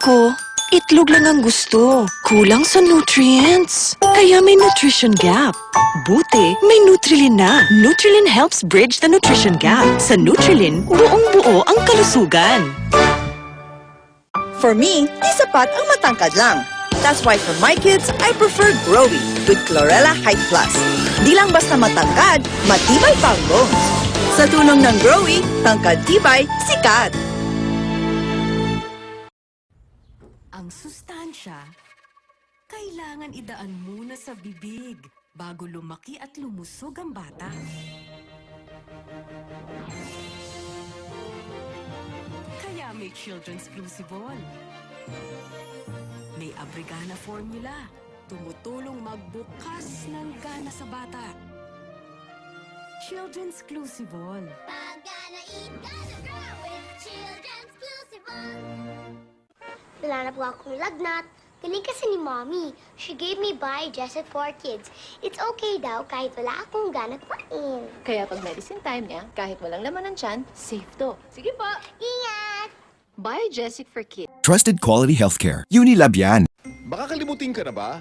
ko, itlog lang ang gusto. Kulang sa nutrients. Kaya may nutrition gap. Buti, may Nutrilin na. Nutrilin helps bridge the nutrition gap. Sa Nutrilin, buong-buo ang kalusugan. For me, di sapat ang matangkad lang. That's why for my kids, I prefer Growy with Chlorella Height Plus. Di lang basta matangkad, matibay pa ang bones. Sa tulong ng Growy, tangkad tibay, sikat. Ang sustansya, kailangan idaan muna sa bibig bago lumaki at lumusog ang bata. Kaya may Children's Clusivol. May Abrigana formula, tumutulong magbukas ng gana sa bata. Children's Clusivol. I'm gonna eat, gonna grow with Children's Clusivol. Wala na po akong lagnat. Galing kasi ni Mommy. She gave me Biogesic for Kids. It's okay daw kahit wala akong gana kumain. Kaya pag medicine time niya, kahit walang laman ng tiyan, safe to. Sige po. Ingat! Biogesic for Kids. Trusted quality healthcare. Unilab yan. Baka kalimutin ka na ba?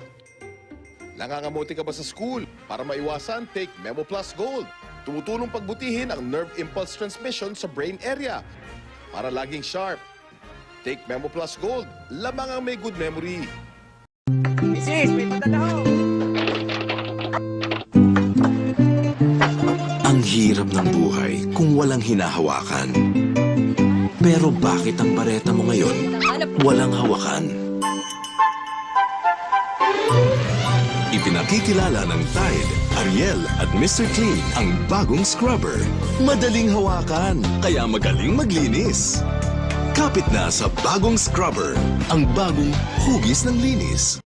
Nangangamote ka ba sa school? Para maiwasan, take Memo Plus Gold. Tumutulong pagbutihin ang nerve impulse transmission sa brain area para laging sharp. Take Memo Plus Gold. Lamang ang may good memory. Mrs. May padala ho! Ang hirap ng buhay kung walang hinahawakan. Pero bakit ang bareta mo ngayon walang hawakan? Ipinakikilala ng Tide, Ariel at Mr. Clean ang bagong scrubber. Madaling hawakan, kaya magaling maglinis. Kapit na sa bagong scrubber, ang bagong hugis ng linis.